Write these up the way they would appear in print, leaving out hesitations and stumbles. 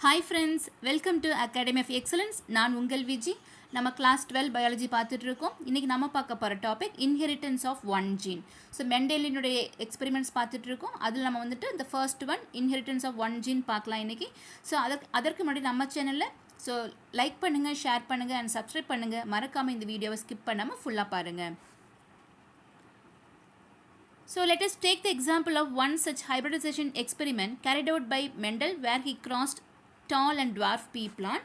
Hi friends, welcome to Academy of Excellence. நான் உங்கள் விஜி. நம்ம கிளாஸ் 12 பயாலஜி பார்த்துட்டு இருக்கோம். இன்னைக்கு நம்ம பார்க்க போகிற topic inheritance of one gene. So மெண்டேலினுடைய எக்ஸ்பெரிமெண்ட்ஸ் பார்த்துட்டு இருக்கோம். அதில் நம்ம வந்துட்டு இந்த first one inheritance of one gene பார்க்கலாம் இன்னைக்கு. ஸோ அதற்கு முன்னாடி நம்ம சேனலில் ஸோ லைக் பண்ணுங்கள், ஷேர் பண்ணுங்கள் அண்ட் சப்ஸ்கிரைப் பண்ணுங்கள். மறக்காமல் இந்த வீடியோவை ஸ்கிப் பண்ணாமல் ஃபுல்லாக பாருங்கள். So let us take the example of one such hybridization experiment carried out by Mendel where he crossed tall and dwarf pea plant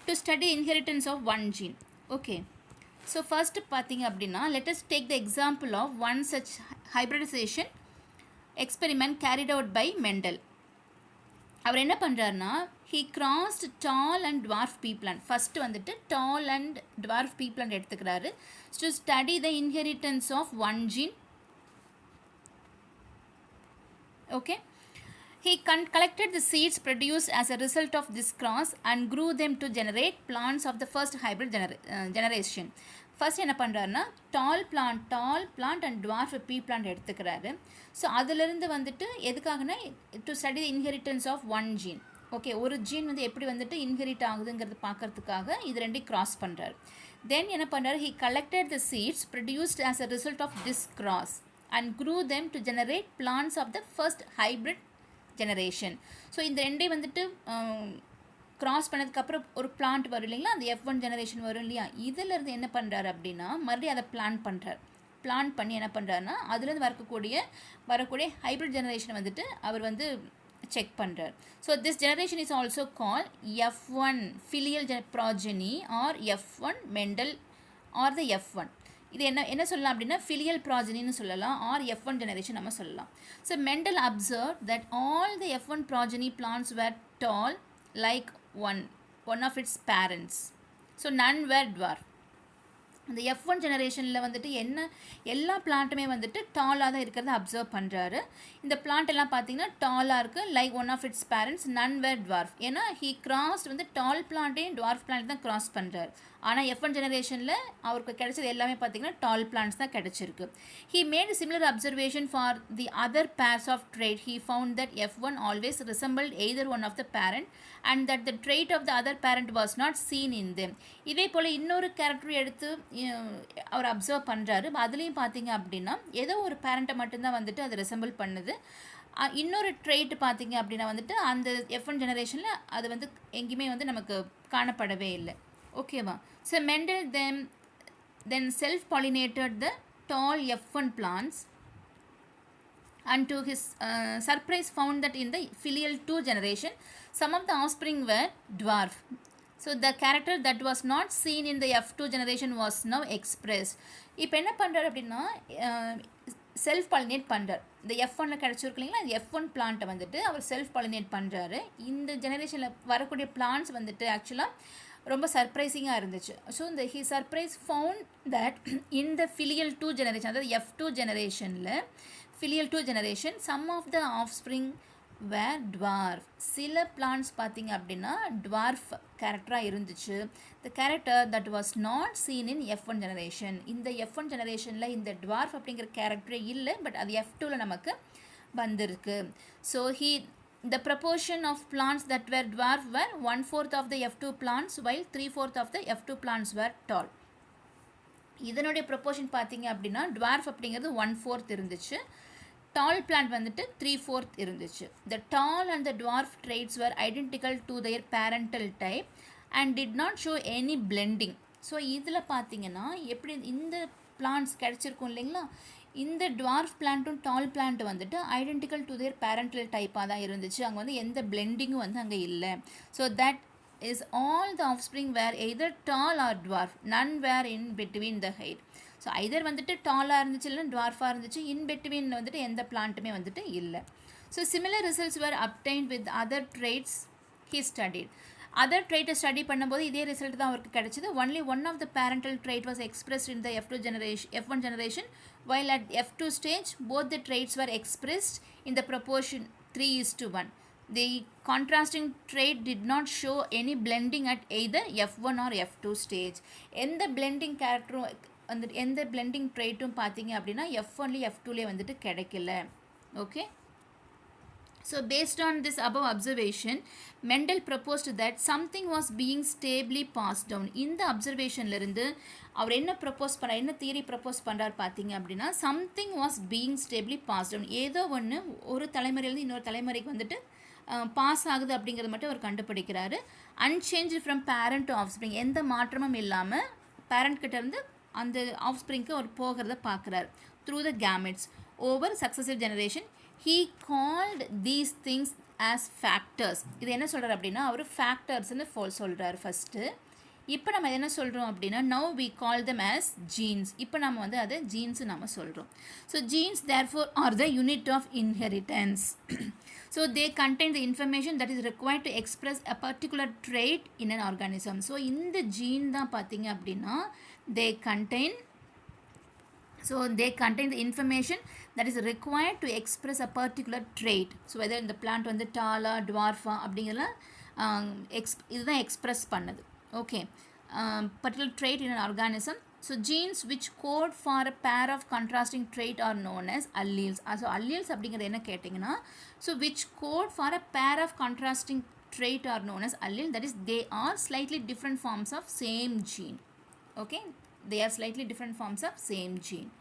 to study inheritance of one gene. Okay. So first பார்த்தீங்க அப்படின்னா let us take the example of one such hybridization experiment carried out by Mendel. அவர் என்ன பண்ணுறாருன்னா he crossed tall and dwarf pea plant. First வந்துட்டு tall and dwarf pea plant எடுத்துக்கிறாரு to study the inheritance of one gene. Okay, he collected the seeds produced as a result of this cross and grew them to generate plants of the first hybrid generation. First என்ன பண்ணுறாருன்னா tall plant and dwarf pea plant எடுத்துக்கிறாரு. So அதிலிருந்து வந்துட்டு எதுக்காகனா to study the inheritance of one gene. Okay, ஒரு gene வந்து எப்படி வந்துட்டு இன்ஹெரிட் ஆகுதுங்கிறது பார்க்கறதுக்காக இது ரெண்டையும் கிராஸ் பண்ணுறாரு. தென் என்ன பண்ணுறாரு, he collected the seeds produced as a result of this cross and grew them to generate plants of the first hybrid generation. So இந்த ரெண்டே வந்துட்டு கிராஸ் பண்ணதுக்கப்புறம் ஒரு பிளான்ட் வரும் இல்லைங்களா, அந்த F1 ஜெனரேஷன் வரும் இல்லையா, இதிலேருந்து என்ன பண்ணுறாரு அப்படின்னா மறுபடியும் அதை பிளான் பண்ணி என்ன பண்ணுறாருன்னா அதுலேருந்து வரக்கூடிய ஹைப்ரிட் ஜெனரேஷனை வந்துட்டு அவர் வந்து செக் பண்ணுறார். So this generation is also call F1 filial progeny or F1 Mendel or the F1. இது என்ன சொல்லலாம் அப்படின்னா ஃபிலியல் ப்ராஜெனின்னு சொல்லலாம் ஆர் F1 ஜெனரேஷன் நம்ம சொல்லலாம். So Mendel observe that all the F1 progeny plants were tall like one of its parents. So none were dwarf. அந்த F1 ஜெனரேஷனில் வந்துட்டு எல்லா பிளான்ட்டுமே வந்துட்டு டாலாக தான் இருக்கிறத அப்சர்வ் பண்ணுறாரு. இந்த பிளான்ட் எல்லாம் பார்த்தீங்கன்னா டாலாக இருக்குது like one of its parents none were dwarf. ஏன்னா ஹீ கிராஸ்ட் வந்து டால் பிளான்ட்டையும் டுவார்ஃப் பிளான்ட் தான் கிராஸ் பண்ணுறாரு. ஆனால் F1 ஜெனரேஷனில் அவருக்கு கிடைச்சது எல்லாமே பார்த்தீங்கன்னா டால் பிளான்ட்ஸ் தான் கிடைச்சிருக்கு. He made similar observation for the other pairs of trait. He found that F1 always resembled either one of the parent and that the trait of the other parent was not seen in them. இதே போல் இன்னொரு character எடுத்து அவர் observe பண்ணுறாரு. அதுலேயும் பார்த்தீங்க அப்படின்னா ஏதோ ஒரு பேரண்ட்டை மட்டும்தான் வந்துட்டு அது ரிசம்பிள் பண்ணுது. இன்னொரு ட்ரெயிட் பார்த்தீங்க அப்படின்னா வந்துட்டு அந்த F1 ஜெனரேஷனில் அது வந்து எங்கேயுமே வந்து நமக்கு காணப்படவே இல்லை. ஓகேவா? So Mendel then self pollinated the tall F1 plants and to his surprise found that in the filial 2 generation some of the offspring were dwarf. So the character that was not seen in the F2 generation was now expressed. இப்போ என்ன பண்ணுறாரு அப்படின்னா self pollinate பண்ணுறார். இந்த F1ல் கிடச்சிருக்கு இல்லைங்களா, இந்த F1 பிளான்ட்டை வந்துட்டு அவர் செல்ஃப் பாலினேட் பண்ணுறாரு. இந்த ஜெனரேஷனில் வரக்கூடிய பிளான்ட்ஸ் வந்துட்டு ஆக்சுவலாக ரொம்ப சர்ப்ரைசிங்காக இருந்துச்சு. ஸோ இந்த he surprise found that in the filial 2 generation, அதாவது F2 ஜெனரேஷனில் filial 2 generation some of the offspring were dwarf. சில பிளான்ட்ஸ் பார்த்தீங்க அப்படின்னா டுவார்ஃப் கேரக்டராக இருந்துச்சு. The character that was not seen in F1 generation. இந்த F1 ஜெனரேஷனில் இந்த டுவார்ஃப் அப்படிங்கிற கேரக்டரே இல்லை, பட் அது F2வில் நமக்கு வந்திருக்கு. So the proportion of plants that were dwarf were 1/4 of the F2 plants while 3/4 of the F2 plants were tall. இதனுடைய proportion பார்த்தீங்க அப்படின்னா டுவார்ஃப் அப்படிங்கிறது 1/4 இருந்துச்சு, டால் பிளான்ட் வந்துட்டு 3/4 இருந்துச்சு. The tall and the dwarf traits were identical to their parental type and did not show any blending. So இதில் பார்த்தீங்கன்னா எப்படி இந்த பிளான்ட்ஸ் கிடச்சிருக்கும் இல்லைங்களா, இந்த டுவார்ஃப் பிளான்ட்டும் டால் பிளான்ட் வந்துட்டு ஐடென்டிக்கல் டு தேர் பேரண்டல் டைப்பாக தான் இருந்துச்சு. அங்கே வந்து எந்த பிளெண்டிங்கும் வந்து அங்கே இல்லை. So that is all the offspring were either tall or dwarf, none were in between the height. So either வந்துட்டு டாலாக இருந்துச்சு இல்லைன்னா டுவார்ஃபாக இருந்துச்சு, இன் பிட்வீன் வந்துட்டு எந்த பிளான்ட்டுமே வந்துட்டு இல்லை. So similar results were obtained with other traits he studied. Other ட்ரைட்டை ஸ்டடி பண்ணும்போது இதே ரிசல்ட் தான் அவருக்கு கிடைச்சிது. Only one of the parental trait was expressed in the F1 generation while at F2 stage both the traits were expressed in the proportion 3:1. The contrasting trait did not show any blending at either F1 or F2 stage. எந்த blending கேரக்டரும் வந்து எந்த blending ட்ரைட்டும் பார்த்தீங்க அப்படின்னா F1லேயே F2லேயே வந்துட்டு கிடைக்கல. Okay, So based on this above observation, Mendel proposed that something was being stably passed down. இந்த அப்சர்வேஷன்ல இருந்து அவர் என்ன தியரி ப்ரப்போஸ் பண்ணுறார் பார்த்தீங்க அப்படின்னா, something was being stably pass down, ஏதோ ஒன்று ஒரு தலைமுறையிலேருந்து இன்னொரு தலைமுறைக்கு வந்துட்டு பாஸ் ஆகுது அப்படிங்கிறது மட்டும் அவர் கண்டுபிடிக்கிறாரு. Unchange from parent to offspring, எந்த மாற்றமும் இல்லாமல் பேரண்ட் கிட்ட இருந்து அந்த ஆஃப்ஸ்ப்ரிங்க்கு அவர் போகிறத பார்க்குறாரு through the gametes over successive generation. He called these things as factors. இது என்ன சொல்கிறார் அப்படின்னா, அவர் ஃபேக்டர்ஸ்னு சொல்கிறார் ஃபஸ்ட்டு. இப்போ நம்ம என்ன சொல்கிறோம் அப்படின்னா, now we call them as genes. இப்போ நம்ம வந்து அதை ஜீன்ஸ் நம்ம சொல்கிறோம். So genes therefore are the unit of inheritance. So they contain the information that is required to express a particular trait in an organism. So இந்த gene தான் பார்த்தீங்க அப்படின்னா they contain the information that is required to express a particular trait. So whether in the plant வந்து டாலா டுவார்ஃபா அப்படிங்கிறதுலாம் இதுதான் express பண்ணுது. Okay, particular trait in an organism. So genes which code for a pair of contrasting trait are known as alleles. So alleles அப்படிங்கிறது என்ன கேட்டிங்கன்னா, so which code for a pair of contrasting trait are known as allele, that is they are slightly different forms of same gene. Okay, they are slightly different forms of same gene.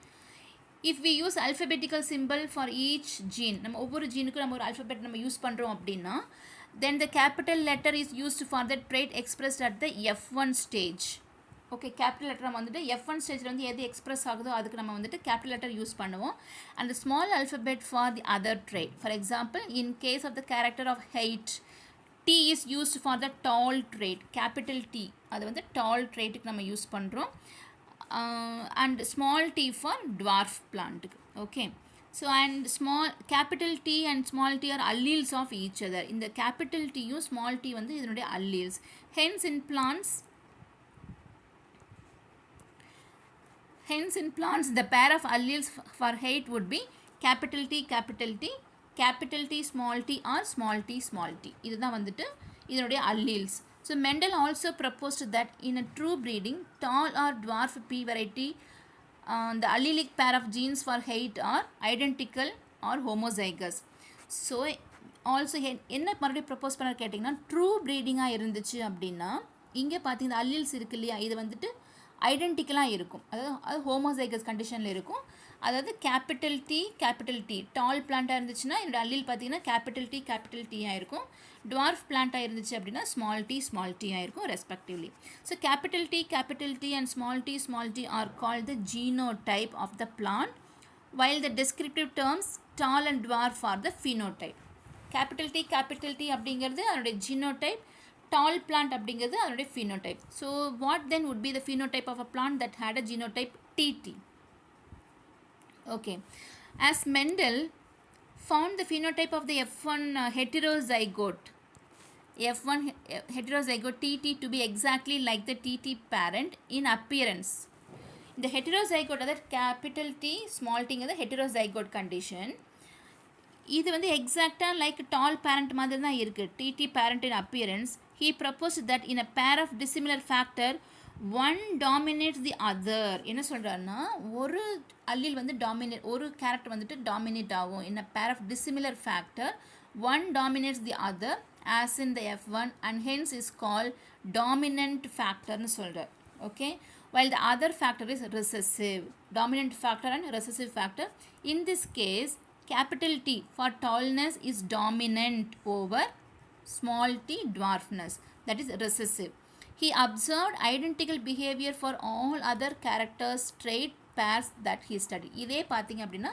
If we use alphabetical symbol for each gene, நம்ம ஒவ்வொரு ஜீனுக்கும் நம்ம ஒரு alphabet நம்ம use பண்ணுறோம் அப்படின்னா, then the capital letter is used for the trait expressed at the F1 stage. Okay, capital letter நம்ம வந்துட்டு F1 ஸ்டேஜில் வந்து எது எக்ஸ்ப்ரெஸ் ஆகுதோ அதுக்கு நம்ம வந்துட்டு கேபிட்டல் லெட்டர் யூஸ் பண்ணுவோம். And small alphabet for the other trait. For example, in case of the character of height, T is used for the tall trait. Capital T அது வந்து tall traitக்கு நம்ம யூஸ் பண்ணுறோம். And small t for dwarf plant. Okay, so and small capital T and small t are alleles of each other. In the capital T யும் small t வந்து இதனுடைய alleles. Hence in plants the pair of alleles for height would be capital T, capital T, capital T, small t or small t, small t. இதுதான் வந்துட்டு இதனுடைய alleles. So Mendel also proposed that in a true breeding, tall or dwarf pea variety, the allelic pair of genes for height are identical or homozygous. So also என்ன மறுபடியும் propose பண்ண கேட்டிங்கன்னா, true ப்ரீடிங்காக இருந்துச்சு அப்படின்னா, இங்கே பார்த்தீங்கன்னா அல்லீல்ஸ் இருக்கு இல்லையா, இது வந்துட்டு ஐடென்டிக்கலாக இருக்கும், அது ஹோமோசைகஸ் கண்டிஷனில் இருக்கும். அதாவது கேபிட்டல் டி டால் பிளான்ட்டாக இருந்துச்சுன்னா என்னோட அல்லீல் பார்த்தீங்கன்னா கேபிட்டல் டீயாக இருக்கும். டுவார்ஃப் பிளான்ட்டாக இருந்துச்சு அப்படின்னா ஸ்மால் டி ஆயிருக்கும் respectively. So capital T and small T are called the genotype of the plant, while the descriptive terms tall and dwarf are the phenotype. Capital T அப்படிங்கிறது அதனுடைய genotype, tall plant அப்படிங்கிறது அதனுடைய phenotype. So what then would be the phenotype of a plant that had a genotype TT? Okay, as Mendel found the phenotype of the F1 heterozygote TT to be exactly like the TT parent in appearance. இந்த heterozygote, அதாவது capital T small t ங்கிறது heterozygote condition. இது வந்து எக்ஸாக்டாக like டால் parent மாதிரி தான் இருக்குது, TT parent in appearance. He proposed that in a pair of dissimilar factor, one dominates the other. என்ன சொல்கிறாருன்னா, ஒரு அல்லீல் வந்து ஒரு கேரக்டர் வந்துட்டு டாமினேட் ஆகும். in a pair of dissimilar factor, one dominates the other as in the F1 and hence is called dominant factorன்னு சொல்கிறார். Okay, while the other factor is recessive. Dominant factor and recessive factor. In this case, capital T for tallness is dominant over small t dwarfness, that is recessive. He observed identical behavior for all other characters trait pairs that he studied. இதே பார்த்தீங்க அப்படின்னா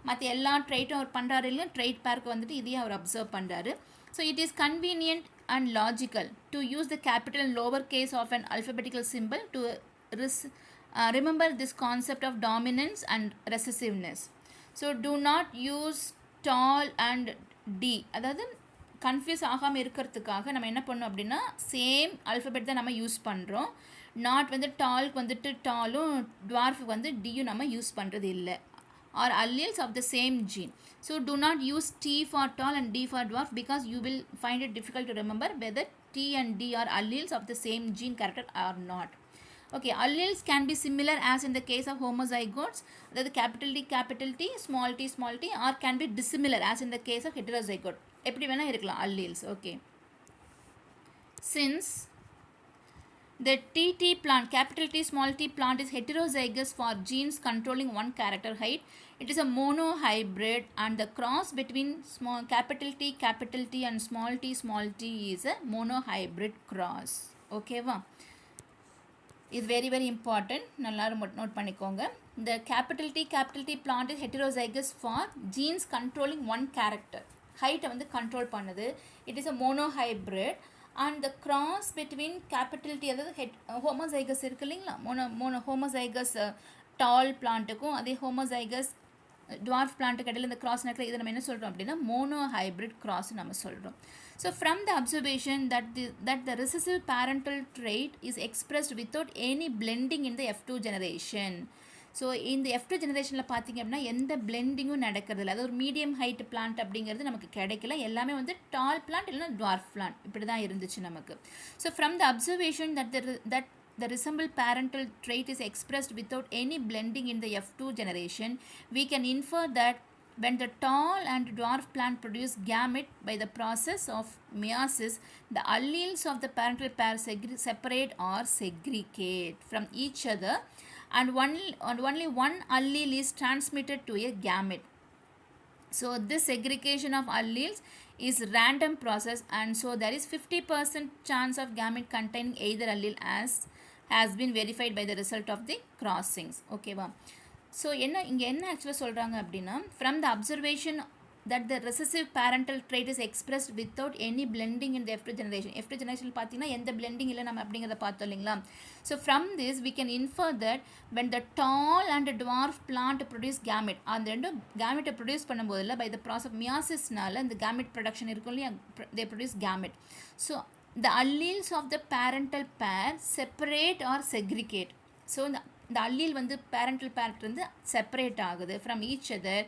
மற்ற எல்லா ட்ரைட்டும் அவர் பண்ணுறாரு இல்லையா, tried பேருக்கு வந்துட்டு இதையே அவர் அப்சர்வ் பண்ணுறாரு. So it is convenient and logical to use the capital and lower case of an alphabetical symbol to remember this concept of dominance and recessiveness. So do not use tall and D. அதாவது confuse ஆகாமல் இருக்கிறதுக்காக நம்ம என்ன பண்ணோம் அப்படின்னா, same alphabet தான் நம்ம use பண்ணுறோம். நாட் வந்து டால்க்கு வந்துட்டு டாலும் டுவார்ஃபுக்கு வந்து டியும் நம்ம யூஸ் பண்ணுறது இல்லை. Are alleles of the same gene. So do not use T for tall and D for dwarf because you will find it difficult to remember whether T and D are alleles of the same gene character or not. Okay, alleles can be similar as in the case of homozygotes, that the capital T, small t, or can be dissimilar as in the case of heterozygote. எப்படி வேணால் இருக்கலாம் alleles. Okay, since the TT plant, capital T small t plant is heterozygous for genes controlling one character height, it is a monohybrid, and the cross between small capital T and small t is a monohybrid cross. Okay va, is very very important. நல்லாரும் note பண்ணிக்கோங்க. The capital T plant is heterozygous for genes controlling one character. height வந்து control பண்ணுது. It is a monohybrid, and the cross between capital T அதாவது homozygous இருக்கு இல்லைங்களா, homozygous tall பிளான்ட்டுக்கும் அதே homozygous dwarf பிளான்ட்டுக்கு இடையில இந்த கிராஸ் நடக்கிற இதை நம்ம என்ன சொல்கிறோம் அப்படின்னா monohybrid cross நம்ம சொல்கிறோம். So from the observation that the recessive parental trait is expressed without any blending in the F2 generation. So இந்த F2 ஜெனரேஷனில் பார்த்திங்க அப்படின்னா எந்த பிளெண்டிங்கும் நடக்கிறது இல்லை. அது ஒரு மீடியம் ஹைட் பிளான்ட் அப்படிங்கிறது நமக்கு கிடைக்கல. எல்லாமே வந்து டால் பிளான்ட் இல்லைன்னா டுவார்ஃப் பிளான்ட் இப்படி தான் இருந்துச்சு நமக்கு. So from the observation that the resemble parental trait is expressed without any blending in the F2 generation, we can infer that when the tall and dwarf plant produce gamete by the process of meiosis, the alleles of the parental pair separate or segregate from each other, and only one allele is transmitted to a gamete. So this segregation of alleles is random process, and so there is 50% chance of gamete containing either allele as has been verified by the result of the crossings. Okay va. So இங்கே என்ன ஆக்சுவலாக சொல்கிறாங்க அப்படின்னா from the observation that the recessive parental trait is expressed without any blending in the F2 generation. F2 generation பார்த்தீங்கன்னா எந்த blending இல்லை நம்ம அப்படிங்கிறத பார்த்தோம் இல்லைங்களா. So from this we can infer that when the tall and dwarf plant produce gamete, அந்த ரெண்டும் gamete produce பண்ணும்போதில் by the process of meiosis-னால இந்த gamete production இருக்கும் இல்லையா, they produce gamete. So the alleles of the parental pair separate or segregate. So இந்த allele வந்து parental pair வந்து செப்பரேட் ஆகுது from each other,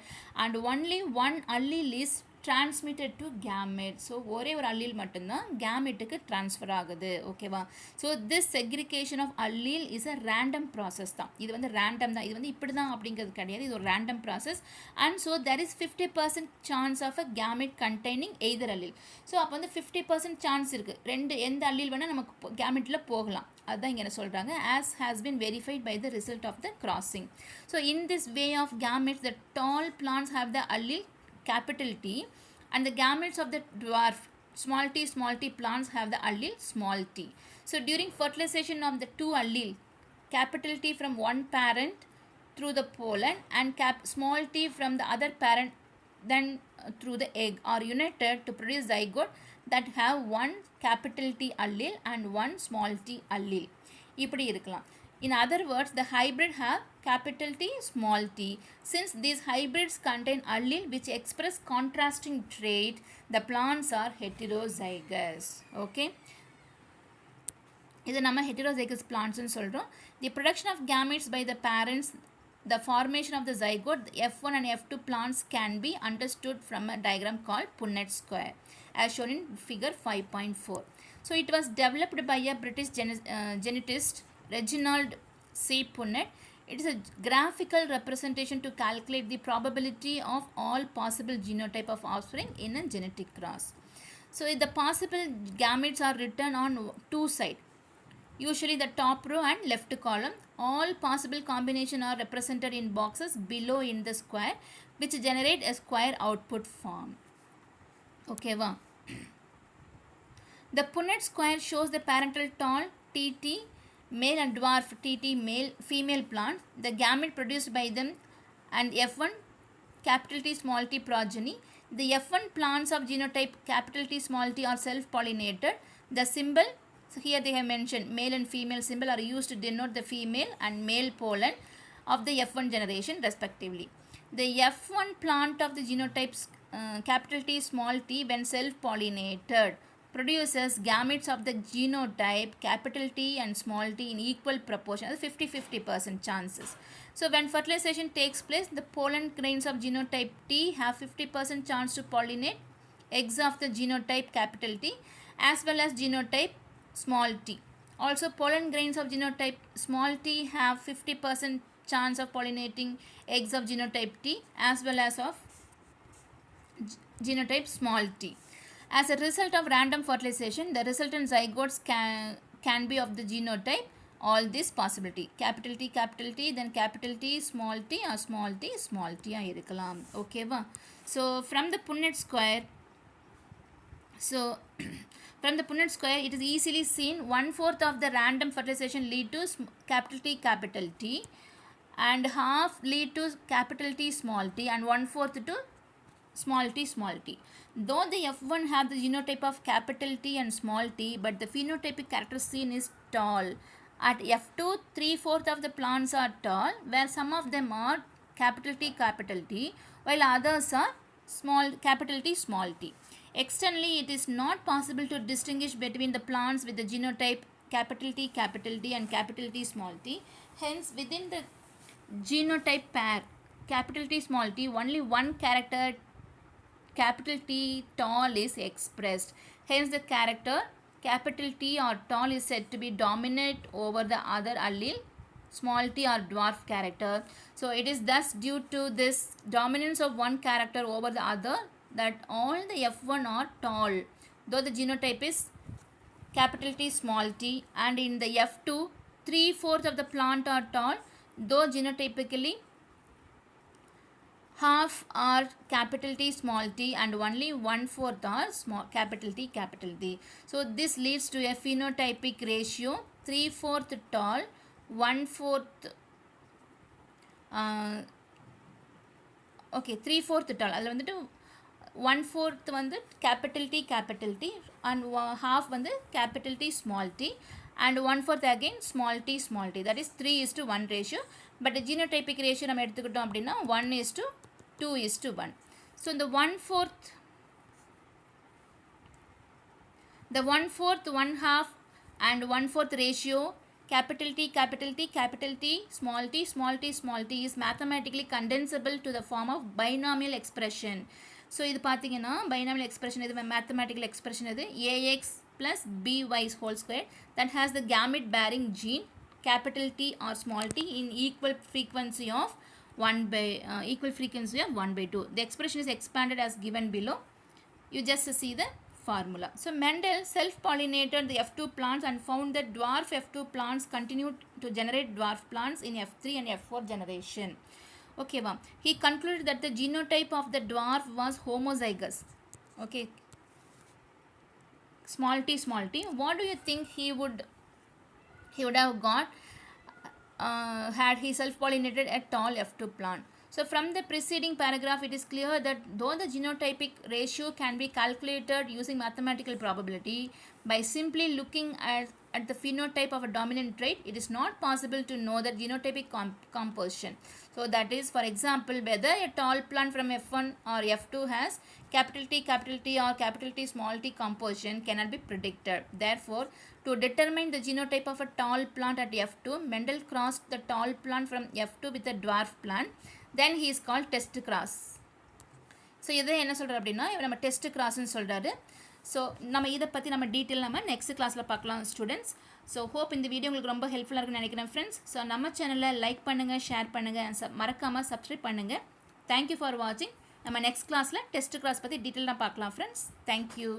and only one allele is transmitted to gamete. So ஒரே ஒரு allele மட்டும்தான் gameteக்கு transfer ஆகுது. ஓகேவா. So this segregation of allele is a random process தான். இது வந்து ரேண்டம் தான், இது வந்து இப்படி தான் அப்படிங்கிறது கிடையாது, இது ஒரு random process. And so there is 50% chance of a gamete containing either allele. So அப்போ வந்து 50% சான்ஸ் இருக்குது, எந்த allele வேணால் நமக்கு gameteல போகலாம். அதுதான் இங்கே என்ன சொல்கிறாங்க, as has been verified by the result of the crossing. So in this way of gametes, the tall plants have the allele capital T, and the gametes of the dwarf small t plants have the allele small t. So during fertilization of the two allele capital T from one parent through the pollen and small t from the other parent then through the egg are united to produce zygote that have one capital T allele and one small t allele. இப்படி இருக்கலாம். In other words, the hybrid have capital T, small t. Since these hybrids contain allele which express contrasting trait, the plants are heterozygous. Okay. இது நம்ம heterozygous plants னு சொல்கிறோம். The production of gametes by the parents, the formation of the zygote, the F1 and F2 plants can be understood from a diagram called Punnett square, as shown in figure 5.4. So it was developed by a British genetist, Reginald C. Punnett. It is a graphical representation to calculate the probability of all possible genotype of offspring in a genetic cross. So the possible gametes are written on two sides, usually the top row and left column. All possible combinations are represented in boxes below in the square, which generate a square output form. Okay va. The Punnett square shows the parental tall TT male and dwarf TT male female plant, the gamete produced by them, and F1 capital T small t progeny. The F1 plants of genotype capital T small t are self-pollinated. The symbol, so here they have mentioned male and female symbol are used to denote the female and male pollen of the F1 generation respectively. The F1 plant of the genotypes capital T small t when self-pollinated produces gametes of the genotype capital T and small t in equal proportion, 50-50% chances. So when fertilization takes place, the pollen grains of genotype T have 50% chance to pollinate eggs of the genotype capital T as well as genotype small t. Also pollen grains of genotype small t have 50% chance of pollinating eggs of genotype T as well as of genotype small t. As a result of random fertilization, the resultant zygotes can be of the genotype all this possibility. Capital T, then capital T, small t or small t இருக்கலாம். ஓகேவா? So from the Punnett square, from the Punnett square, it is easily seen 1/4 of the random fertilization lead to capital T, and half lead to capital T small t, and 1/4 to small t. Though the F1 have the genotype of capital T and small t, but the phenotypic character seen is tall. At F2, 3/4 of the plants are tall, where some of them are capital T, while others are capital T, small t. Externally, it is not possible to distinguish between the plants with the genotype capital T and capital T, small t. Hence, within the genotype pair capital T, small t, only one character capital T tall is expressed. Hence, the character capital T or tall is said to be dominant over the other allele small t or dwarf character. So, it is thus due to this dominance of one character over the other that all the F1 are tall, though the genotype is capital T, small t, and in the F2, 3/4 of the plant are tall, though genotypically half are capital T, small t, and only 1/4 are capital T. So this leads to a phenotypic ratio 3/4 tall, 1/4 3/4 tall. அதில் வந்துட்டு 1/4 வந்து capital T and half வந்து capital T, small t, and 1/4 again small t. That is 3:1 ratio. But the genotypic ratio நம்ம எடுத்துக்கிட்டோம் அப்படின்னா 1:2:1. So the 1/4, the 1/4, 1/2 and 1/4 ratio capital T, small t is mathematically condensable to the form of binomial expression. So இது பார்த்தீங்கன்னா binomial expression, இது mathematical expression, இது ax plus by whole square that has the gamete bearing gene capital T or small t in equal frequency of 1/2. The expression is expanded as given below. You just see the formula. So Mendel self-pollinated the F2 plants and found that dwarf F2 plants continued to generate dwarf plants in F3 and F4 generation. Okay, he concluded that the genotype of the dwarf was homozygous. Okay, small t. What do you think he would have got had he self-pollinated a tall F2 plant? So from the preceding paragraph, it is clear that though the genotypic ratio can be calculated using mathematical probability by simply looking at the phenotype of a dominant trait, it is not possible to know the genotypic composition. So that is, for example, whether a tall plant from F1 or F2 has capital T or capital T, small t composition cannot be predicted. Therefore, to determine the genotype of a tall plant at F2, Mendel crossed the tall plant from F2 with a dwarf plant. Then he is called test cross. So இதை என்ன சொல்கிறார் அப்படின்னா இவர் நம்ம test கிராஸ்ன்னு சொல்கிறாரு. So நம்ம இதை பற்றி நம்ம டீட்டெயில் நம்ம நெக்ஸ்ட் கிளாஸில் பார்க்கலாம் ஸ்டூடெண்ட்ஸ். ஸோ ஹோப் இந்த வீடியோ உங்களுக்கு ரொம்ப ஹெல்ப்ஃபுல்லாக இருக்குன்னு நினைக்கிறேன் ஃப்ரெண்ட்ஸ். ஸோ நம்ம சேனலில் லைக் பண்ணுங்கள், ஷேர் பண்ணுங்கள், மறக்காமல் சப்ஸ்கிரைப் பண்ணுங்கள். தேங்க்யூ ஃபார் வாட்சிங். நம்ம நெக்ஸ்ட் கிளாஸில் டெஸ்ட் கிராஸ் பற்றி டீட்டெயிலாக பார்க்கலாம் ஃப்ரெண்ட்ஸ். தேங்க்யூ.